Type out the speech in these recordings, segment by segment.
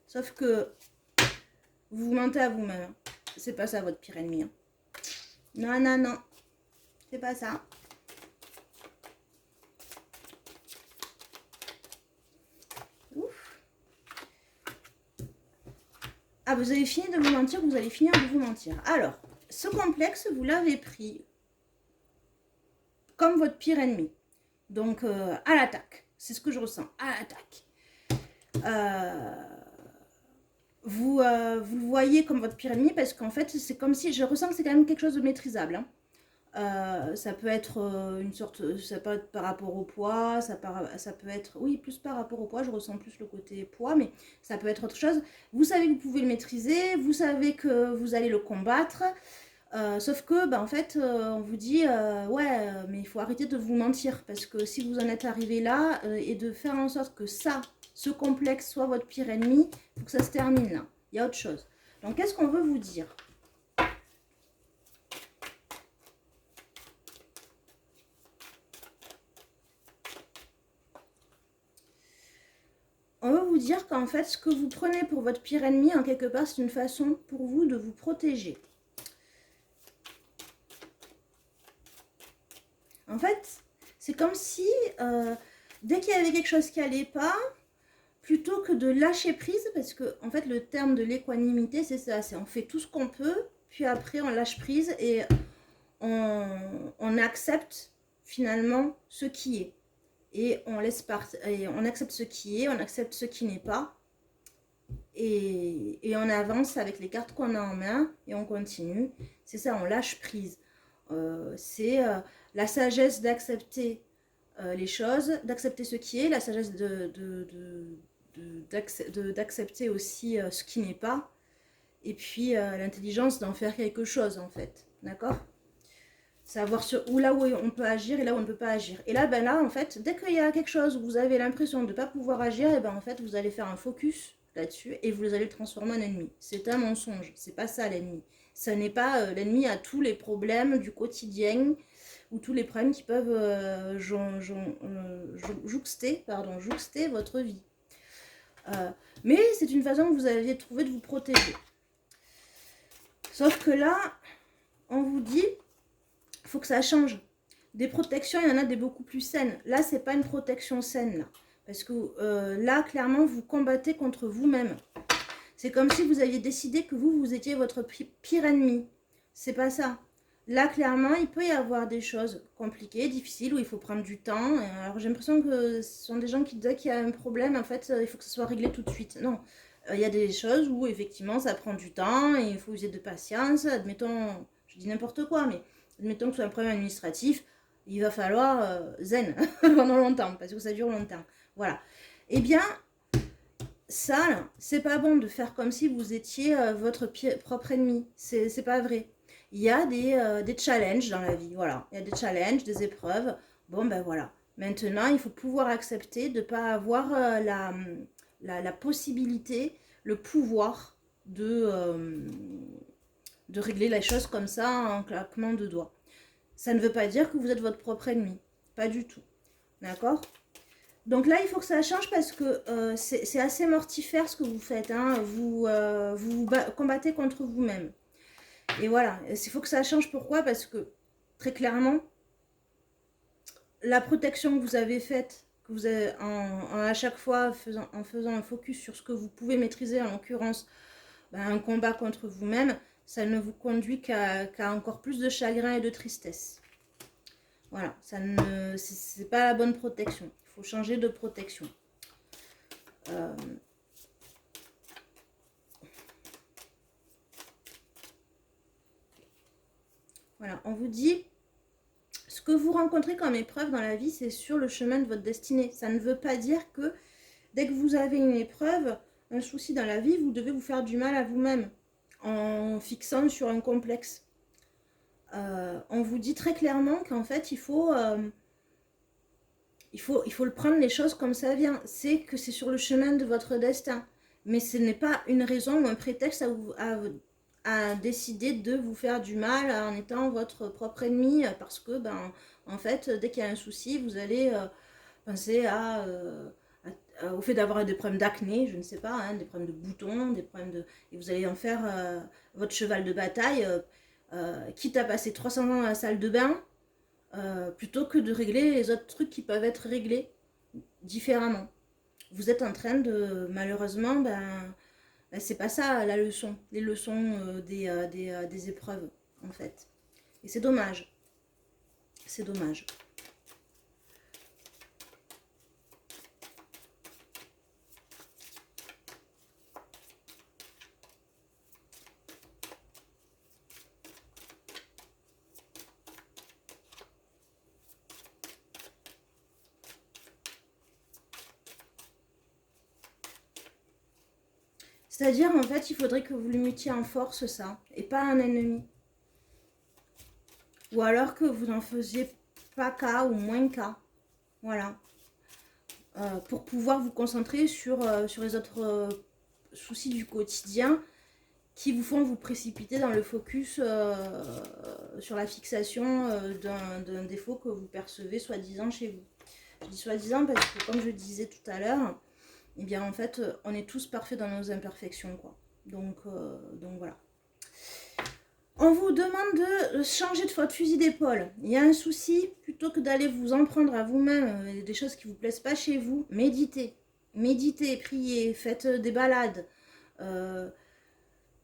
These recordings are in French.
Sauf que vous vous mentez à vous-même. C'est pas ça votre pire ennemi. Hein. Non, non, non. C'est pas ça. Ouf. Ah, vous avez fini de vous mentir, vous allez finir de vous mentir. Alors, ce complexe, vous l'avez pris comme votre pire ennemi. Donc, à l'attaque. C'est ce que je ressens, à l'attaque. Vous le voyez comme votre pire ennemi parce qu'en fait, c'est comme si, je ressens que c'est quand même quelque chose de maîtrisable. Hein. Ça peut être une sorte, ça peut être par rapport au poids, ça peut être, oui, plus par rapport au poids, je ressens plus le côté poids, mais ça peut être autre chose. Vous savez que vous pouvez le maîtriser, vous savez que vous allez le combattre, sauf que, en fait, on vous dit, ouais, mais il faut arrêter de vous mentir, parce que si vous en êtes arrivé là, et de faire en sorte que ça, ce complexe soit votre pire ennemi, il faut que ça se termine là, il y a autre chose. Donc, qu'est-ce qu'on veut vous dire ? On veut vous dire qu'en fait, ce que vous prenez pour votre pire ennemi, en quelque part, c'est une façon pour vous de vous protéger. En fait, c'est comme si, dès qu'il y avait quelque chose qui n'allait pas, plutôt que de lâcher prise, parce que en fait, le terme de l'équanimité, c'est ça, c'est on fait tout ce qu'on peut, puis après on lâche prise et on accepte finalement ce qui est. Et on laisse partir, et on accepte ce qui est, on accepte ce qui n'est pas. Et on avance avec les cartes qu'on a en main et on continue. C'est ça, on lâche prise. C'est la sagesse d'accepter les choses, d'accepter ce qui est, la sagesse d'accepter aussi ce qui n'est pas, et puis l'intelligence d'en faire quelque chose en fait. D'accord ? Savoir là où on peut agir et là où on ne peut pas agir. Et là, là, en fait, dès qu'il y a quelque chose où vous avez l'impression de ne pas pouvoir agir, et en fait, vous allez faire un focus là-dessus et vous allez le transformer en ennemi. C'est un mensonge, c'est pas ça l'ennemi. Ça n'est pas l'ennemi à tous les problèmes du quotidien ou tous les problèmes qui peuvent jouxter votre vie. Mais c'est une façon que vous aviez trouvé de vous protéger. Sauf que là, on vous dit, il faut que ça change. Des protections, il y en a des beaucoup plus saines. Là, c'est pas une protection saine, là. Parce que là, clairement, vous combattez contre vous-même. C'est comme si vous aviez décidé que vous étiez votre pire ennemi. C'est pas ça. Là, clairement, il peut y avoir des choses compliquées, difficiles, où il faut prendre du temps. Alors, j'ai l'impression que ce sont des gens qui disent qu'il y a un problème, en fait, il faut que ça soit réglé tout de suite. Non. Il y a des choses où, effectivement, ça prend du temps, et il faut user de patience. Admettons, je dis n'importe quoi, mais admettons que ce soit un problème administratif, il va falloir zen pendant longtemps, parce que ça dure longtemps. Voilà. Eh bien, ça, c'est pas bon de faire comme si vous étiez votre propre ennemi. C'est pas vrai. Il y a des challenges dans la vie, voilà. Il y a des challenges, des épreuves. Bon, ben voilà. Maintenant, il faut pouvoir accepter de ne pas avoir la possibilité, le pouvoir de régler les choses comme ça en claquement de doigts. Ça ne veut pas dire que vous êtes votre propre ennemi. Pas du tout. D'accord ? Donc là, il faut que ça change parce que c'est assez mortifère ce que vous faites. Hein. Vous combattez contre vous-même. Et voilà, il faut que ça change. Pourquoi ? Parce que, très clairement, la protection que vous avez faite, que vous avez à chaque fois en faisant un focus sur ce que vous pouvez maîtriser, en l'occurrence, un combat contre vous-même, ça ne vous conduit qu'à encore plus de chagrin et de tristesse. Voilà, c'est pas la bonne protection. Il faut changer de protection. Voilà, on vous dit, ce que vous rencontrez comme épreuve dans la vie, c'est sur le chemin de votre destinée. Ça ne veut pas dire que dès que vous avez une épreuve, un souci dans la vie, vous devez vous faire du mal à vous-même en fixant sur un complexe. On vous dit très clairement qu'en fait, il faut le prendre les choses comme ça vient. C'est que c'est sur le chemin de votre destin. Mais ce n'est pas une raison ou un prétexte à décider de vous faire du mal en étant votre propre ennemi. Parce que, en fait, dès qu'il y a un souci, vous allez penser au fait d'avoir des problèmes d'acné, je ne sais pas, hein, des problèmes de boutons, des problèmes de... Et vous allez en faire votre cheval de bataille, quitte à passer 300 ans dans la salle de bain, plutôt que de régler les autres trucs qui peuvent être réglés différemment. Vous êtes en train de, malheureusement, c'est pas ça la leçon, les leçons des épreuves, en fait. Et c'est dommage. C'est dommage. C'est-à-dire, en fait, il faudrait que vous le mettiez en force, ça, et pas un ennemi. Ou alors que vous n'en faisiez pas cas ou moins cas. Voilà. Pour pouvoir vous concentrer sur les autres soucis du quotidien qui vous font vous précipiter dans le focus sur la fixation d'un défaut que vous percevez soi-disant chez vous. Je dis soi-disant parce que, comme je disais tout à l'heure, eh bien en fait, on est tous parfaits dans nos imperfections, quoi. Donc voilà. On vous demande de changer de votre fusil d'épaule. Il y a un souci, plutôt que d'aller vous en prendre à vous-même, des choses qui ne vous plaisent pas chez vous, méditez. Méditez, priez, faites des balades.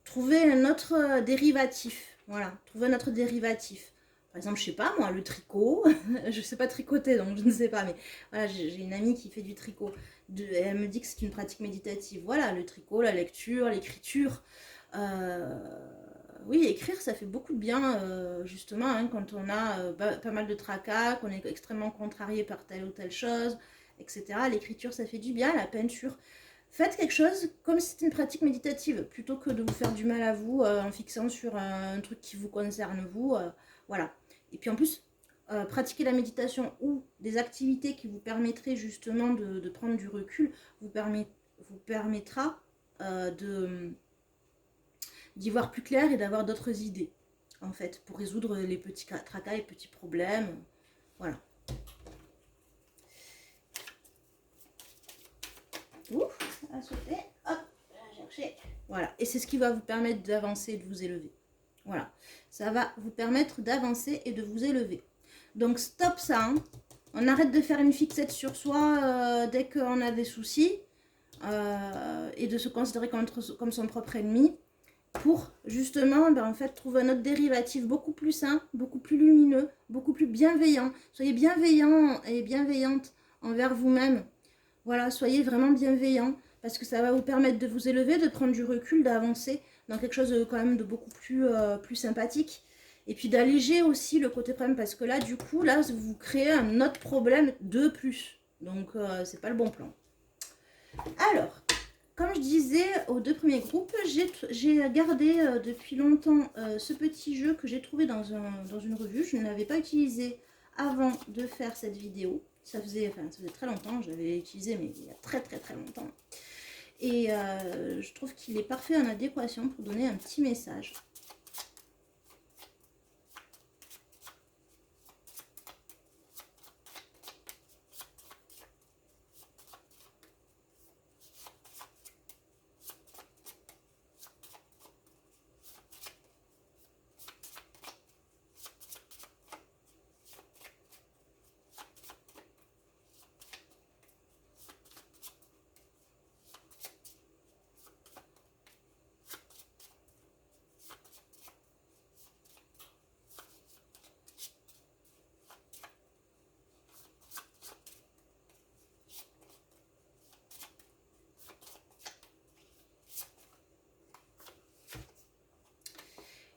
Trouvez un autre dérivatif. Voilà, trouvez un autre dérivatif. Par exemple, je sais pas moi, le tricot. Je sais pas tricoter, donc je ne sais pas. Mais voilà, j'ai une amie qui fait du tricot. Elle me dit que c'est une pratique méditative. Voilà, le tricot, la lecture, l'écriture. Oui, écrire, ça fait beaucoup de bien, justement, hein, quand on a pas mal de tracas, qu'on est extrêmement contrarié par telle ou telle chose, etc. L'écriture, ça fait du bien, la peinture. Faites quelque chose comme si c'était une pratique méditative, plutôt que de vous faire du mal à vous en fixant sur un truc qui vous concerne vous. Voilà. Et puis en plus, pratiquer la méditation ou des activités qui vous permettraient justement de prendre du recul vous permettra d'y voir plus clair et d'avoir d'autres idées, en fait, pour résoudre les petits tracas, les petits problèmes. Voilà. Ouf, à sauter, hop, chercher. Voilà, et c'est ce qui va vous permettre d'avancer et de vous élever. Voilà, ça va vous permettre d'avancer et de vous élever. Donc stop ça, hein. On arrête de faire une fixette sur soi dès qu'on a des soucis et de se considérer comme son propre ennemi, pour justement en fait trouver un autre dérivatif beaucoup plus sain, beaucoup plus lumineux, beaucoup plus bienveillant. Soyez bienveillant et bienveillante envers vous-même. Voilà, soyez vraiment bienveillant, parce que ça va vous permettre de vous élever, de prendre du recul, d'avancer dans quelque chose quand même de beaucoup plus sympathique. Et puis d'alléger aussi le côté problème, parce que là, du coup, là, vous créez un autre problème de plus. Donc, c'est pas le bon plan. Alors, comme je disais aux deux premiers groupes, j'ai gardé depuis longtemps ce petit jeu que j'ai trouvé dans une revue. Je ne l'avais pas utilisé avant de faire cette vidéo. Ça faisait très longtemps, je l'avais utilisé, mais il y a très longtemps. Et je trouve qu'il est parfait en adéquation pour donner un petit message.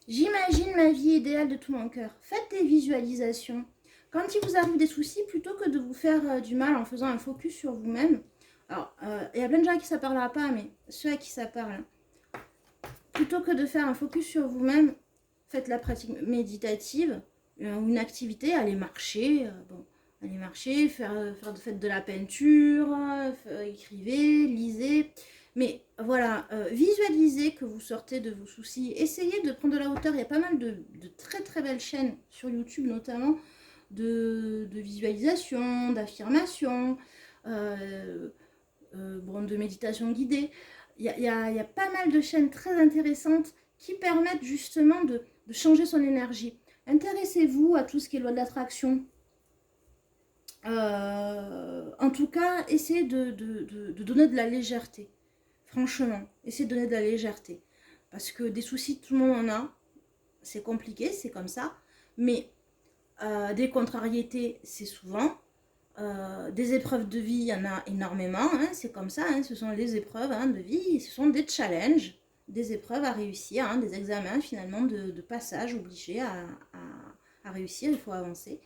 J'imagine ma vie idéale de tout mon cœur. Faites des visualisations. Quand il vous arrive des soucis, plutôt que de vous faire du mal en faisant un focus sur vous-même, alors, il y a plein de gens à qui ça parlera pas, mais ceux à qui ça parle, plutôt que de faire un focus sur vous-même, faites la pratique méditative, ou une activité, allez marcher, faites de la peinture, écrivez, lisez. Mais voilà, visualisez que vous sortez de vos soucis. Essayez de prendre de la hauteur. Il y a pas mal de très belles chaînes sur YouTube, notamment, de visualisation, d'affirmation. bon, de méditation guidée. Il y a pas mal de chaînes très intéressantes qui permettent justement de changer son énergie. Intéressez-vous à tout ce qui est loi de l'attraction. En tout cas, essayez de donner de la légèreté. Franchement, essayez de donner de la légèreté. Parce que des soucis, tout le monde en a. C'est compliqué, c'est comme ça. Mais des contrariétés, c'est souvent. Des épreuves de vie, il y en a énormément. Hein, c'est comme ça, hein, ce sont les épreuves de vie. Ce sont des challenges, des épreuves à réussir, des examens finalement de passage obligés à réussir. Il faut avancer.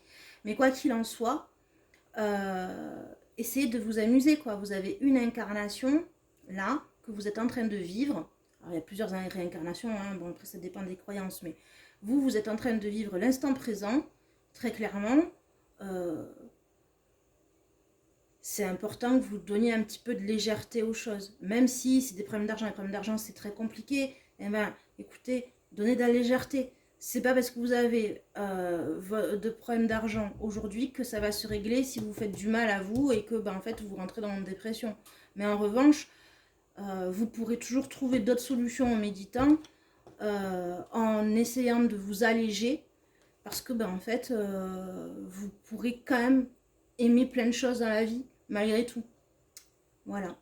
Mais quoi qu'il en soit, essayez de vous amuser, quoi. Vous avez une incarnation là que vous êtes en train de vivre. Alors, il y a plusieurs réincarnations, bon après ça dépend des croyances, mais vous êtes en train de vivre l'instant présent, très clairement. C'est important que vous donniez un petit peu de légèreté aux choses, même si c'est des problèmes d'argent. Les problèmes d'argent c'est très compliqué. Eh ben, écoutez, donnez de la légèreté. C'est pas parce que vous avez de problèmes d'argent aujourd'hui que ça va se régler si vous faites du mal à vous et que en fait vous rentrez dans une dépression. Mais en revanche, vous pourrez toujours trouver d'autres solutions en méditant, en essayant de vous alléger, parce que en fait vous pourrez quand même aimer plein de choses dans la vie malgré tout. Voilà.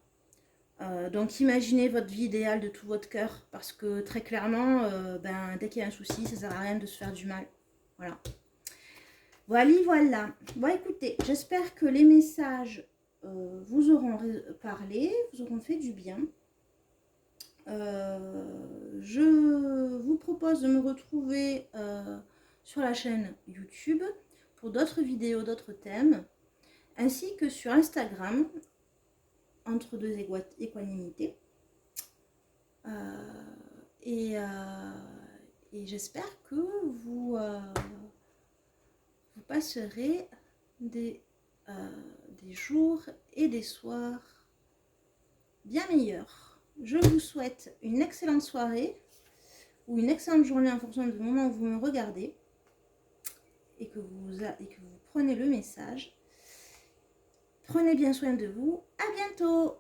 Donc imaginez votre vie idéale de tout votre cœur, parce que très clairement, dès qu'il y a un souci, ça sert à rien de se faire du mal. Voilà. Voilà. Bon, écoutez, j'espère que les messages vous auront parlé, vous auront fait du bien. Je vous propose de me retrouver sur la chaîne YouTube pour d'autres vidéos, d'autres thèmes, ainsi que sur Instagram, entre deux équanimités. Et j'espère que vous passerez des jours et des soirs bien meilleurs. Je vous souhaite une excellente soirée ou une excellente journée en fonction du moment où vous me regardez et que vous prenez le message. Prenez bien soin de vous. À bientôt!